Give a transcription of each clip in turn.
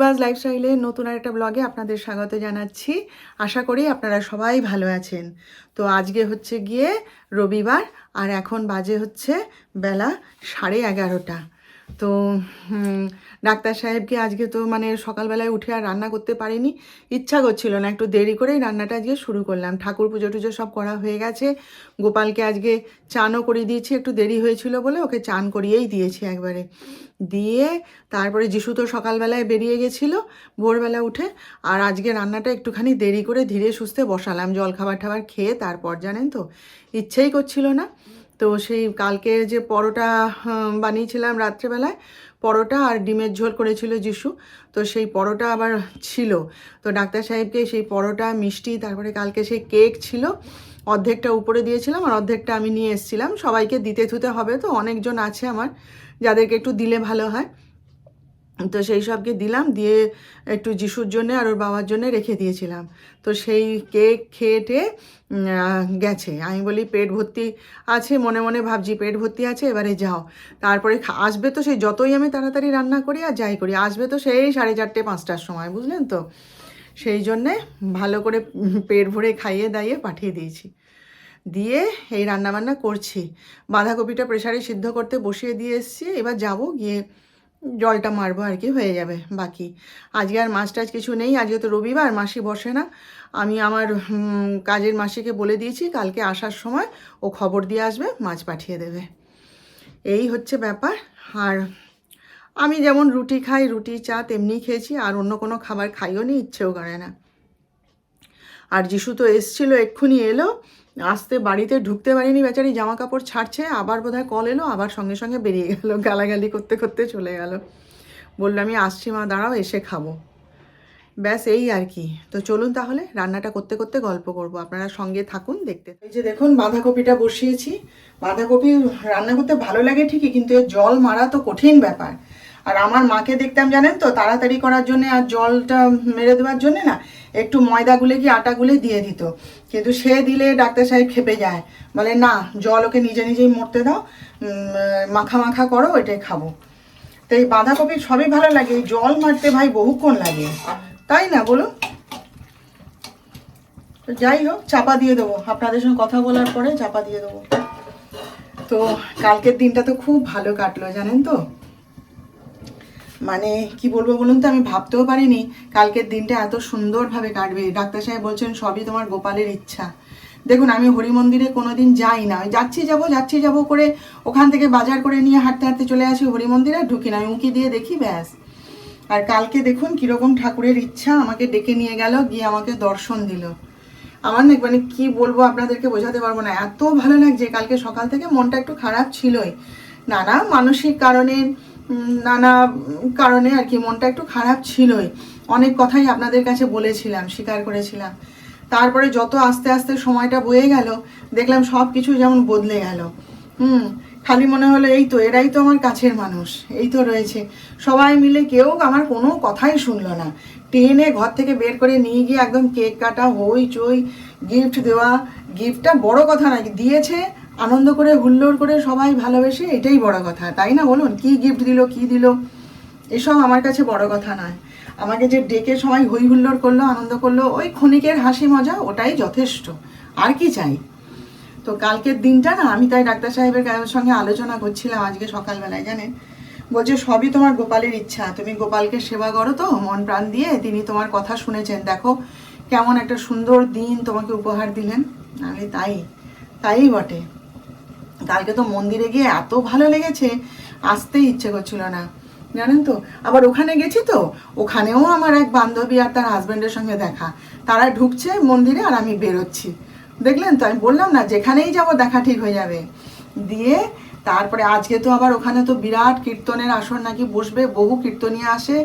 পূর্বাজ লাইফস্টাইলের নতুন একটা ব্লগে আপনাদের স্বাগত জানাচ্ছি। আশা করি আপনারা সবাই ভালো আছেন। তো আজকে হচ্ছে গিয়ে রবিবার, আর এখন বাজে হচ্ছে বেলা 11:30। তো ডাক্তার সাহেবকে আজকে তো মানে সকালবেলায় উঠে আর রান্না করতে পারিনি, ইচ্ছা করছিল না, একটু দেরি করেই রান্নাটা আজকে শুরু করলাম। ঠাকুর পুজো টুজো সব করা হয়ে গেছে। গোপালকে আজকে চানও করিয়ে দিয়েছি, একটু দেরি হয়েছিল বলে ওকে চান করিয়েই দিয়েছি একবারে। দিয়ে তারপরে যিশু তো সকালবেলায় বেরিয়ে গেছিলো ভোরবেলা উঠে, আর আজকে রান্নাটা একটুখানি দেরি করে ধীরে সুস্থে বসালাম। জলখাবার টাবার খেয়ে তারপর জানেন তো ইচ্ছেই করছিল না। তো সেই কালকে যে পরোটা বানিয়েছিলাম রাত্রেবেলায়, পরোটা আর ডিমের ঝোল করেছিল যিশু, তো সেই পরোটা আবার ছিল। তো ডাক্তার সাহেবকে সেই পরোটা মিষ্টি, তারপরে কালকে সেই কেক ছিল, অর্ধেকটা উপরে দিয়েছিলাম আর অর্ধেকটা আমি নিয়ে এসেছিলাম। সবাইকে দিতে থুতে হবে, তো অনেকজন আছে আমার যাদেরকে একটু দিলে ভালো হয়, তো সেই সবকে দিলাম। দিয়ে একটু যিশুর জন্যে আর ওর বাবার জন্যে রেখে দিয়েছিলাম। তো সেই কেক খেয়ে গেছে। আমি বলি পেট ভর্তি আছে, মনে মনে ভাবছি পেট ভর্তি আছে, এবারে যাও। তারপরে আসবে তো সেই, যতই আমি তাড়াতাড়ি রান্না করি আর যাই করি, আসবে তো সেই 4:30 5টার সময়, বুঝলেন তো। সেই জন্যে ভালো করে পেট ভরে খাইয়ে দাইয়ে পাঠিয়ে দিয়েছি। দিয়ে এই রান্নাবান্না করছি। বাঁধাকপিটা প্রেসারে সিদ্ধ করতে বসিয়ে দিয়ে এসেছি, এবার যাব গিয়ে জলটা মারবো আর কি, হয়ে যাবে বাকি। আজকে আর মাছ টাছ কিছু নেই, আজকে তো রবিবার, মাসি বসে না। আমি আমার কাজের মাসিকে বলে দিয়েছি কালকে আসার সময় ও খবর দিয়ে আসবে, মাছ পাঠিয়ে দেবে। এই হচ্ছে ব্যাপার। আর আমি যেমন রুটি খাই, রুটি চা তেমনি খেয়েছি, আর অন্য কোনো খাবার খাইও নি, ইচ্ছেও করে না। আর যিশু তো এসছিল, এক্ষুনি এলো, আসতে বাড়িতে ঢুকতে পারিনি, বেচারি জামা কাপড় ছাড়ছে, আবার বোধহয় কল এলো, আবার সঙ্গে সঙ্গে বেরিয়ে গেল, গালাগালি করতে করতে চলে গেল। বললো আমি আসছি মা, দাঁড়াও, এসে খাবো। ব্যাস এই আর কি। তো চলুন তাহলে রান্নাটা করতে করতে গল্প করব, আপনারা সঙ্গে থাকুন দেখতে। এই যে দেখুন বাঁধাকপিটা বসিয়েছি। বাঁধাকপি রান্না করতে ভালো লাগে ঠিকই, কিন্তু এর জল মারা তো কঠিন ব্যাপার। আর আমার মাকে দেখতাম জানেন তো, তাড়াতাড়ি করার জন্যে আর জলটা মেরে দেওয়ার জন্যে না একটু ময়দা গুলে কি আটা গুলে দিয়ে দিত, কিন্তু সে দিলে ডাক্তার সাহেব খেপে যায়, বলে না জল ওকে নিজে নিজেই মরতে দাও, মাখা মাখা করো, ওইটাই খাবো। তো এই বাঁধাকপি সবই ভালো লাগে, এই জল মারতে ভাই বহুক্ষণ লাগে, তাই না বলুন। তো যাই হোক, চাপা দিয়ে দেবো, আপনাদের সঙ্গে কথা বলার পরে চাপা দিয়ে দেবো। তো কালকের দিনটা তো খুব ভালো কাটলো জানেন তো, মানে কি বলবো বলুন তো, আমি ভাবতেও পারিনি কালকের দিনটা এত সুন্দরভাবে কাটবে। ডাক্তার সাহেব বলছেন সবই তোমার গোপালের ইচ্ছা। দেখুন আমি হরি মন্দিরে কোনোদিন যাই না, যাচ্ছি যাবো করে ওখান থেকে বাজার করে নিয়ে হাঁটতে হাঁটতে চলে আসি হরি মন্দিরে, ঢুকি না, উঁকি দিয়ে দেখি ব্যাস। আর কালকে দেখুন কীরকম ঠাকুরের ইচ্ছা, আমাকে ডেকে নিয়ে গেল, গিয়ে আমাকে দর্শন দিল। আমার না মানে কি বলবো আপনাদেরকে বোঝাতে পারবো না, এত ভালো লাগছে। কালকে সকাল থেকে মনটা একটু খারাপ ছিলই, নানা মানসিক কারণে, নানা কারণে আর কি মনটা একটু খারাপ ছিলই। অনেক কথাই আপনাদের কাছে বলেছিলাম, স্বীকার করেছিলাম। তারপরে যত আস্তে আস্তে সময়টা বয়ে গেল, দেখলাম সব কিছু যেমন বদলে গেল। খালি মনে হলো এই তো, এরাই তো আমার কাছের মানুষ, এই তো রয়েছে। সবাই মিলে কেউ আমার কোনো কথাই শুনলো না, টেনে ঘর থেকে বের করে নিয়ে গিয়ে একদম কেক কাটা, হই চই, গিফট দেওয়া। গিফটটা বড় কথা না, দিয়েছে আনন্দ করে হুল্লোড় করে সবাই ভালোবেসে, এটাই বড় কথা, তাই না বলুন। কি গিফট দিল কি দিল এসব আমার কাছে বড় কথা নয়। আমাকে যে ডেকে সবাই হই হুল্লোড় করলো, আনন্দ করলো, ওই ক্ষণিকের হাসি মজা, ওটাই যথেষ্ট, আর কি চাই। তো কালকের দিনটা না, আমি তাই ডাক্তার সাহেবের সঙ্গে আলোচনা করছিলাম আজকে সকালবেলায়, জানেন বলছে সবই তোমার গোপালের ইচ্ছা, তুমি গোপালকে সেবা করো তো মন প্রাণ দিয়ে, তিনি তোমার কথা শুনেছেন, দেখো কেমন একটা সুন্দর দিন তোমাকে উপহার দিলেন। আমি তাই তাই বটে। কালকে তো মন্দিরে গিয়ে এত ভালো লেগেছে, আসতেই ইচ্ছে করছিল না জানেন তো। আবার ওখানে গেছি তো, ওখানেও আমার এক বান্ধবী আর তার হাজব্যান্ডের সঙ্গে দেখা, তারা ঢুকছে মন্দিরে আর আমি বেরোচ্ছি, দেখলেন তো। আমি বললাম না যেখানেই যাব দেখা ঠিক হয়ে যাবে। দিয়ে তারপরে আজকে তো আবার ওখানে তো বিরাট কীর্তনের আসর নাকি বসবে, বহু কীর্তনীয় আসে।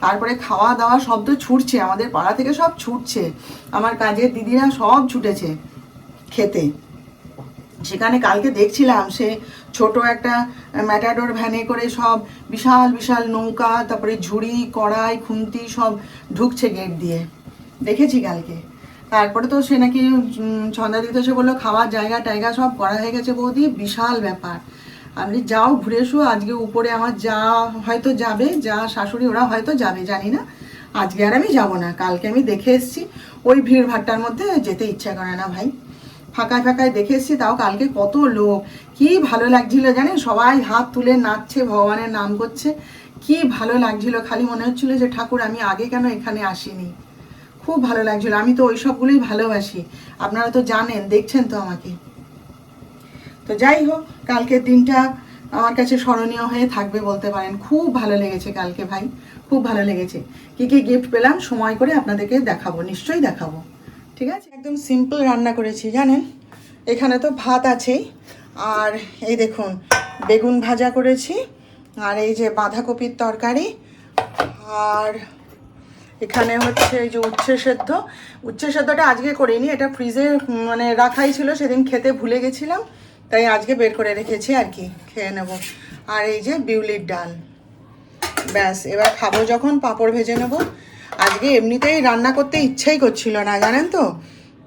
তারপরে খাওয়া দাওয়া শব্দ ছুটছে, আমাদের পাড়া থেকে সব ছুটছে, আমার কাজের দিদিরা সব ছুটেছে খেতে। সেখানে কালকে দেখছিলাম সে ছোট একটা ম্যাটাডোর ভ্যানে করে সব বিশাল বিশাল নৌকা, তারপরে ঝুড়ি কড়াই খুন্তি সব ঢুকছে গেট দিয়ে, দেখেছি কালকে। তারপরে তো সে নাকি ছন্দা দিতে এসে বললো খাওয়ার জায়গা টায়গা সব করা হয়ে গেছে বৌদি, বিশাল ব্যাপার। আপনি যাও ঘুরে এসো, আজকে উপরে আমার যা হয়তো যাবে, যা শাশুড়ি ওরা হয়তো যাবে জানি না, আজকে আর আমি যাব না, কালকে আমি দেখে এসেছি। ওই ভিড় ভাট্টার মধ্যে যেতে ইচ্ছা করে না ভাই, ফাঁকায় ফাঁকায় দেখে এসেছি। তাও কালকে কত লোক, কি ভালো লাগছিল জানেন, সবাই হাত তুলে নাচছে, ভগবানের নাম করছে, কি ভালো লাগছিল। খালি মনে হচ্ছিল যে ঠাকুর আমি আগে কেন এখানে আসিনি। খুব ভালো লাগছিল, আমি তো ওই সবগুলোই ভালোবাসি, আপনারা তো জানেন, দেখছেন তো আমাকে। তো যাই হোক, কালকের দিনটা আমার কাছে স্মরণীয় হয়ে থাকবে বলতে পারেন। খুব ভালো লেগেছে কালকে ভাই, খুব ভালো লেগেছে। কি কি গিফট পেলাম সময় করে আপনাদেরকে দেখাবো, নিশ্চয়ই দেখাবো। ঠিক আছে, একদম সিম্পল রান্না করেছি জানেন। এখানে তো ভাত আছেই, আর এই দেখুন বেগুন ভাজা করেছি, আর এই যে বাঁধাকপির তরকারি, আর এখানে হচ্ছে এই যে উচ্ছে সেদ্ধটা আজকে করিনি, এটা ফ্রিজে মানে রাখাই ছিল, সেদিন খেতে ভুলে গেছিলাম, তাই আজকে বের করে রেখেছি আর কি, খেয়ে নেব। আর এই যে বিউলির ডাল, ব্যাস এবার খাবো যখন পাঁপড় ভেজে নেব। আজকে এমনিতেই রান্না করতে ইচ্ছাই করছিল না জানেন তো,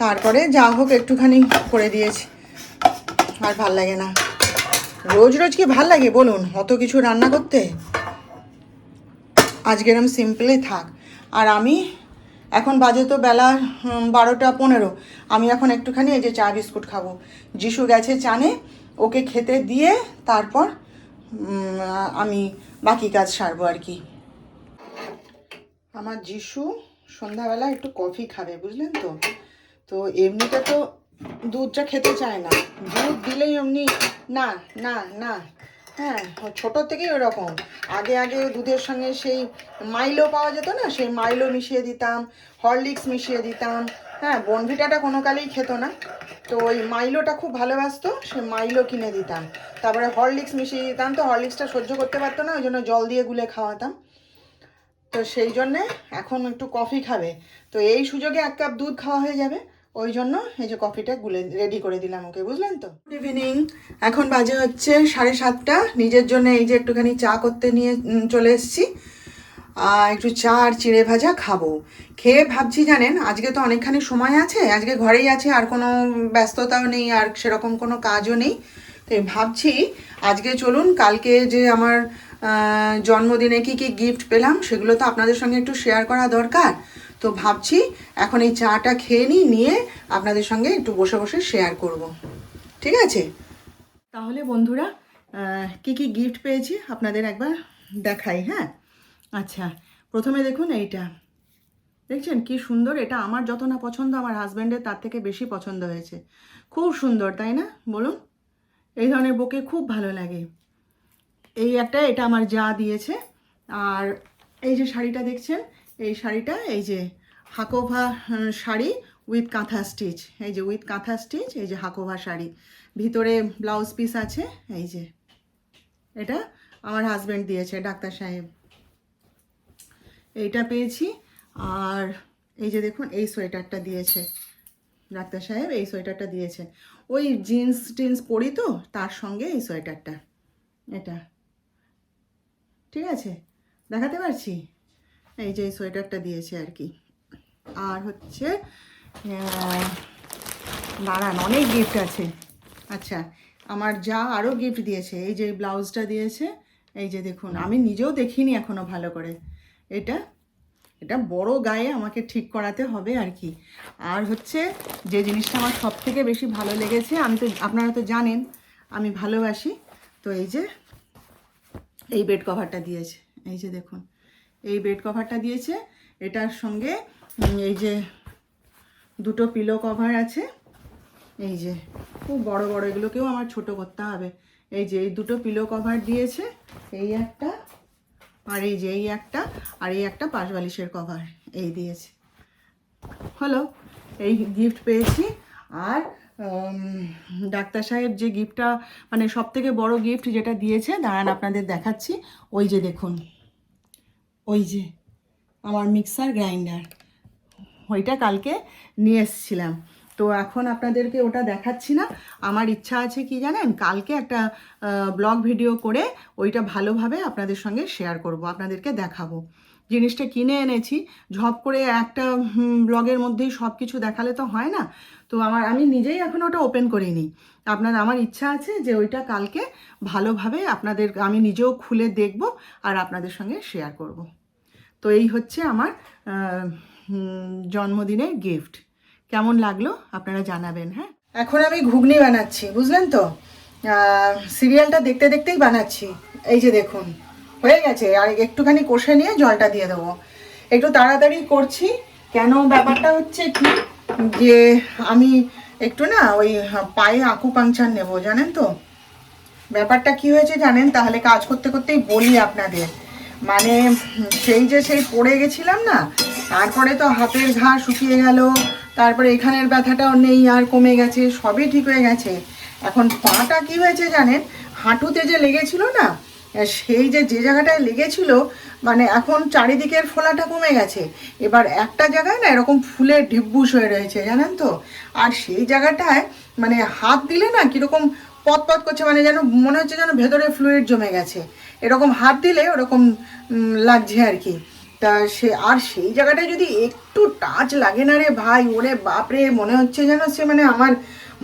তারপরে যা হোক একটুখানি করে দিয়েছি, আর ভাল লাগে না। রোজ রোজ কি ভাল লাগে বলুন অত কিছু রান্না করতে? আজকে এরম সিম্পলই থাক। আর আমি এখন বাজে তো বেলা 12টা 15, আমি এখন একটুখানি এই যে চা বিস্কুট খাবো। যিশু গেছে চানে, ওকে খেতে দিয়ে তারপর আমি বাকি কাজ সারবো আর কি। আমার যিশু সন্ধ্যাবেলা একটু কফি খাবে, বুঝলেন তো। তো এমনিতে তো দুধটা খেতে চায় না, দুধ দিলেই এমনি না না না। হ্যাঁ, ছোটোর থেকেই ওরকম। আগে আগে দুধের সঙ্গে সেই মাইলো পাওয়া যেত না, সেই মাইলো মিশিয়ে দিতাম, হরলিক্স মিশিয়ে দিতাম। হ্যাঁ, বনভিটাটা কোনো কালেই খেত না, তো ওই মাইলোটা খুব ভালোবাসতো, সে মাইলো কিনে দিতাম। তারপরে হরলিক্স মিশিয়ে দিতাম, তো হরলিক্সটা সহ্য করতে পারতো না, ওই জন্য জল দিয়ে গুলে খাওয়াতাম। তো সেই জন্যে এখন একটু কফি খাবে, তো এই সুযোগে 1 কাপ দুধ খাওয়া হয়ে যাবে, ওই জন্য এই যে কফিটা গুলে রেডি করে দিলাম ওকে, বুঝলেন তো। গুড ইভিনিং, এখন বাজে হচ্ছে 7:30। নিজের জন্য এই যে একটুখানি চা করতে নিয়ে চলে এসেছি। একটু চা আর চিড়ে ভাজা খাবো। খেয়ে ভাবছি জানেন, আজকে তো অনেকখানি সময় আছে, আজকে ঘরেই আছে, আর কোনো ব্যস্ততাও নেই, আর সেরকম কোনো কাজও নেই। তো ভাবছি আজকে চলুন, কালকে যে আমার জন্মদিনে কি কি গিফট পেলাম সেগুলো তো আপনাদের সঙ্গে একটু শেয়ার করা দরকার। তো ভাবছি এখন এই চাটা খেয়ে নিয়ে আপনাদের সঙ্গে একটু বসে বসে শেয়ার করব। ঠিক আছে, তাহলে বন্ধুরা কি কি গিফট পেয়েছি আপনাদের একবার দেখাই। হ্যাঁ, আচ্ছা, প্রথমে দেখুন এইটা, দেখছেন কি সুন্দর। এটা আমার যত না পছন্দ, আমার হাজব্যান্ডের তার থেকে বেশি পছন্দ হয়েছে। খুব সুন্দর, তাই না বলুন? এই ধরনের বোকে খুব ভালো লাগে। এটা আমার যা দিয়েছে। আর এই যে শাড়িটা দেখছেন, এই শাড়িটা এই যে হাকোভা শাড়ি উইথ কাঁথা স্টিচ, এই যে উইথ কাঁথা স্টিচ, এই যে হাকোভা শাড়ি, ভিতরে ব্লাউজ পিস আছে। এই যে এটা আমার হাজব্যান্ড দিয়েছে, ডাক্তার সাহেব। এইটা পেয়েছি। আর এই যে দেখুন এই সোয়েটারটা দিয়েছে ডাক্তার সাহেব, এই সোয়েটারটা দিয়েছে। ওই জিন্স টিন্স পরি তো, তার সঙ্গে এই সোয়েটারটা, এটা ঠিক আছে, দেখাতে পারছি। এই যে এই সোয়েটারটা দিয়েছে আর কি। আর হচ্ছে দাঁড়ান, অনেক গিফট আছে। আচ্ছা, আমার যা আরও গিফট দিয়েছে, এই যে ব্লাউজটা দিয়েছে, এই যে দেখুন, আমি নিজেও দেখিনি এখনও ভালো করে। এটা এটা বড় গায়ে আমাকে ঠিক করাতে হবে আর কি। আর হচ্ছে যে জিনিসটা আমার সব থেকে বেশি ভালো লেগেছে, আপনারা তো জানেন আমি ভালোবাসি, তো এই যে এই বেড কভারটা দিয়েছে। এই যে দেখুন, এই বেড কভারটা দিয়েছে, এটার সঙ্গে এই যে 2টো পিলো কভার আছে। এই যে খুব বড় বড়, এগুলোকেও আমার ছোট করতে হবে। এই যে এই 2টো পিলো কভার দিয়েছে, এই একটা, আর এই যে এই একটা, আর এই একটা পাশ বালিশের কভার এই দিয়েছে। হলো, এই গিফট পেয়েছি। আর ডাক্তার সাহেব যে গিফটটা, মানে সব থেকে বড় গিফট যেটা দিয়েছে, দাঁড়ান আপনাদের দেখাচ্ছি। ওই যে দেখুন, ওই যে আমার মিক্সার গ্রাইন্ডার, ওইটা কালকে নিয়ে এসেছিলাম, তো এখন আপনাদেরকে ওটা দেখাচ্ছি না। আমার ইচ্ছা আছে কি জানেন, কালকে একটা ব্লগ ভিডিও করে ওইটা ভালোভাবে আপনাদের সঙ্গে শেয়ার করব, আপনাদেরকে দেখাবো। জিনিসটা কিনে এনেছি, ঝপ করে একটা ব্লগের মধ্যেই সব কিছু দেখালে তো হয় না, তো আমি নিজেই এখন ওটা ওপেন করিনি। আমার ইচ্ছা আছে যে ওইটা কালকে ভালোভাবে আমি নিজেও খুলে দেখব আর আপনাদের সঙ্গে শেয়ার করব। তো এই হচ্ছে আমার জন্মদিনের গিফট। কেমন লাগলো আপনারা জানাবেন। হ্যাঁ, এখন আমি ঘুগনি বানাচ্ছি, বুঝলেন তো। সিরিয়ালটা দেখতে দেখতেই বানাচ্ছি। এই যে দেখুন হয়ে গেছে, আর একটুখানি কষে নিয়ে জলটা দিয়ে দেবো। একটু তাড়াতাড়ি করছি, কেন ব্যাপারটা হচ্ছে কি যে আমি একটু না ওই পায়ে আকুপাংচার নেব, জানেন তো। ব্যাপারটা কি হয়েছে জানেন, তাহলে কাজ করতে করতেই বলি আপনাদের। মানে সেই পড়ে গেছিলাম না, তারপরে তো হাতের ঘা শুকিয়ে গেল, তারপরে এখানের ব্যথাটাও নেই, আর কমে গেছে, সবই ঠিক হয়ে গেছে। এখন পাটা কি হয়েছে জানেন, হাঁটুতে যে লেগেছিল না, সেই যে জায়গাটায় লেগেছিল, মানে এখন চারিদিকের ফোলাটা কমে গেছে। এবার একটা জায়গায় না এরকম ফুলের ঢিব্বুস হয়ে রয়েছে, জানেন তো। আর সেই জায়গাটায় মানে হাত দিলে না কীরকম পত পত করছে, মানে যেন মনে হচ্ছে যেন ভেতরে ফ্লুইড জমে গেছে, এরকম হাত দিলে ওরকম লাগছে আর কি। তা সেই জায়গাটায় যদি একটু টাচ লাগে না রে ভাই, ওরে বাপরে, মনে হচ্ছে যেন সে মানে আমার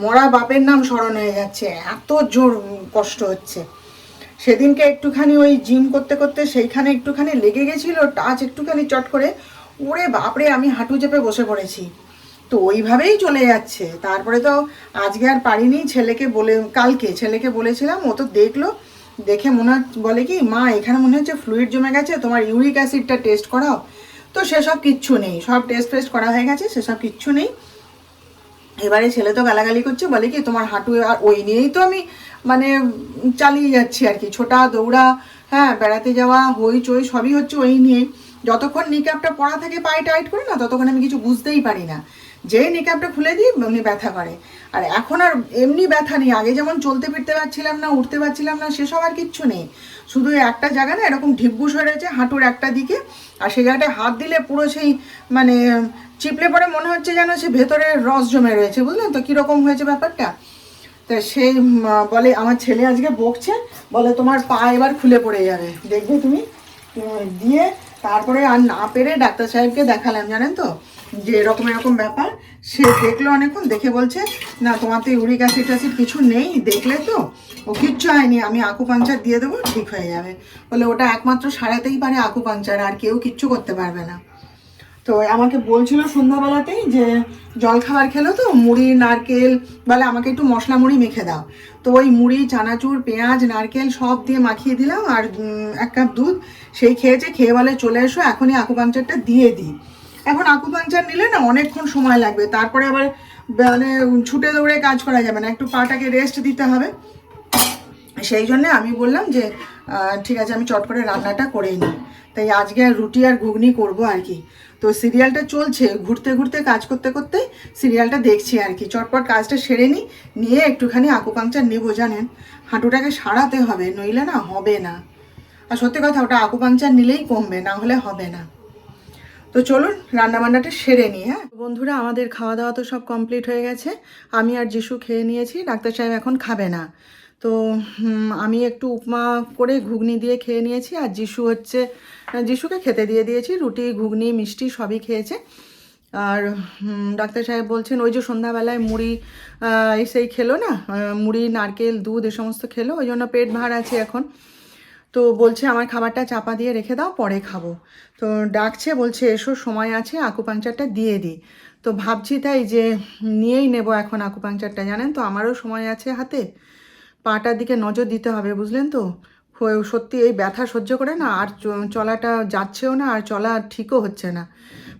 মরা বাপের নাম স্মরণ হয়ে যাচ্ছে, এত জোর কষ্ট হচ্ছে। সেদিনকে একটুখানি ওই জিম করতে করতে সেইখানে একটুখানি লেগে গেছিলো টাচ, একটুখানি চট করে, ওরে বাপরে আমি হাঁটু চেপে বসে পড়েছি। তো ওইভাবেই চলে যাচ্ছে। তারপরে তো আজকে আর পারিনি, কালকে ছেলেকে বলেছিলাম, ও তো দেখলো, দেখে বলে কি, মা এখানে মনে হচ্ছে ফ্লুইড জমে গেছে, তোমার ইউরিক অ্যাসিডটা টেস্ট করাও। তো সেসব কিচ্ছু নেই, সব টেস্ট করা হয়ে গেছে, সেসব কিচ্ছু নেই। এবারে ছেলে তো গালাগালি করছে, বলে কি তোমার হাঁটু, আর ওই নিয়েই তো আমি মানে চালিয়ে যাচ্ছি আর কি, ছোটা দৌড়া, হ্যাঁ, বেড়াতে যাওয়া, হইচই সবই হচ্ছে ওই নিয়েই। যতক্ষণ নিকাপটা পরা থাকে পায়ে টাইট করে না, ততক্ষণ আমি কিছু বুঝতেই পারি না। যেই নিকাপটা খুলে দিই এমনি ব্যথা করে। আর এখন আর এমনি ব্যথা নেই, আগে যেমন চলতে ফিরতে পারছিলাম না, উঠতে পারছিলাম না, সেসব আর কিচ্ছু নেই। শুধু একটা জায়গা না এরকম ঢিব্বুস হয়ে রয়েছে হাঁটুর একটা দিকে, আর সেই জায়গাটায় হাত দিলে পুরো সেই মানে চিপলে পরে মনে হচ্ছে যেন সে ভেতরে রস জমে রয়েছে, বুঝলেন তো কীরকম হয়েছে ব্যাপারটা। তা সেই বলে, আমার ছেলে আজকে বকছে, বলে তোমার পা এবার খুলে পড়ে যাবে, দেখবে তুমি। দিয়ে তারপরে আর না পেরে ডাক্তার সাহেবকে দেখালাম, জানেন তো, যে এরকম ব্যাপার। সে দেখলো অনেকক্ষণ, দেখে বলছে না তোমার তো ইউরিক অ্যাসিড কিছু নেই, দেখলে তো ও কিচ্ছু হয়নি, আমি আকুপাংচার দিয়ে দেবো, ঠিক হয়ে যাবে। বলে ওটা একমাত্র সারাতেই পারে আকুপাংচার, আর কেউ কিচ্ছু করতে পারবে না। তো আমাকে বলছিল সন্ধ্যাবেলাতেই যে জল খাবার খেলো তো, মুড়ি নারকেল, বলে আমাকে একটু মশলা মুড়ি মেখে দাও। তো ওই মুড়ি, চানাচুর, পেঁয়াজ, নারকেল সব দিয়ে মাখিয়ে দিলাম, আর 1 কাপ দুধ, সেই খেয়েছে। খেয়ে বলে চলে এসো, এখনই আকুপাংচারটা দিয়ে দিই। এখন আকুপাংচার নিলে না অনেকক্ষণ সময় লাগবে, তারপরে আবার মানে ছুটে দৌড়ে কাজ করা যাবে না, একটু পাটাকে রেস্ট দিতে হবে। সেই জন্যে আমি বললাম যে ঠিক আছে, আমি চট করে রান্নাটা করেই নিই। তাই আজকে রুটি আর ঘুগনি করব আর কি। তো সিরিয়ালটা চলছে, ঘুরতে ঘুরতে কাজ করতে করতে সিরিয়ালটা দেখছি আর কি। চটপট কাজটা সেরে নিয়ে একটুখানি আকুপাংচার নেবো, জানেন, হাঁটুটাকে সারাতে হবে, নইলে না হবে না। আর সত্যি কথা, ওটা আকুপাংচার নিলেই কমবে, না হলে হবে না। তো চলুন রান্নাবান্নাটা সেরে নিই। হ্যাঁ বন্ধুরা, আমাদের খাওয়া দাওয়া তো সব কমপ্লিট হয়ে গেছে। আমি আর যিশু খেয়ে নিয়েছি, ডাক্তার সাহেব এখন খাবে না। তো আমি একটু উপমা করে ঘুগনি দিয়ে খেয়ে নিয়েছি, আর যিশুকে খেতে দিয়ে দিয়েছি, রুটি ঘুগনি মিষ্টি সবই খেয়েছে। আর ডাক্তার সাহেব বলছেন ওই যে সন্ধ্যাবেলায় মুড়ি সেই খেলো না, মুড়ি নারকেল দুধ এ সমস্ত খেলো, ওই জন্য পেট ভার আছে এখন। তো বলছে আমার খাবারটা চাপা দিয়ে রেখে দাও, পরে খাবো। তো ডাকছে, বলছে এসো সময় আছে, আকুপাংচারটা দিয়ে দিই। তো ভাবছি তাই যে নিয়েই নেব এখন আকুপাংচারটা, জানেন তো, আমারও সময় আছে হাতে, পাটার দিকে নজর দিতে হবে, বুঝলেন তো। সত্যি এই ব্যথা সহ্য করে না আর চলাটা যাচ্ছেও না, আর চলা ঠিকও হচ্ছে না,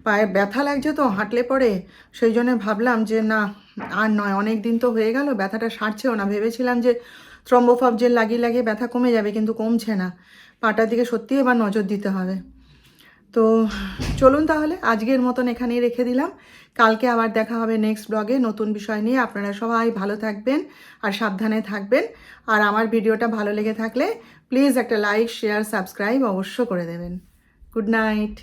পায়ে ব্যথা লাগছে তো হাঁটলে পরে। সেই জন্য ভাবলাম যে না, আর নয়, অনেক দিন তো হয়ে গেল, ব্যথাটা সারছেও না। ভেবেছিলাম যে থ্রম্বোফব জেল লাগিয়ে ব্যথা কমে যাবে, কিন্তু কমছে না। পাটার দিকে সত্যিই এবার নজর দিতে হবে। তো চলুন তাহলে আজকের মতন এখানেই রেখে দিলাম। কালকে আবার দেখা হবে নেক্সট ব্লগে নতুন বিষয় নিয়ে। আপনারা সবাই ভালো থাকবেন আর সাবধানে থাকবেন। আর আমার ভিডিওটা ভালো লেগে থাকলে প্লিজ একটা লাইক, শেয়ার, সাবস্ক্রাইব অবশ্য করে দেবেন। Good night.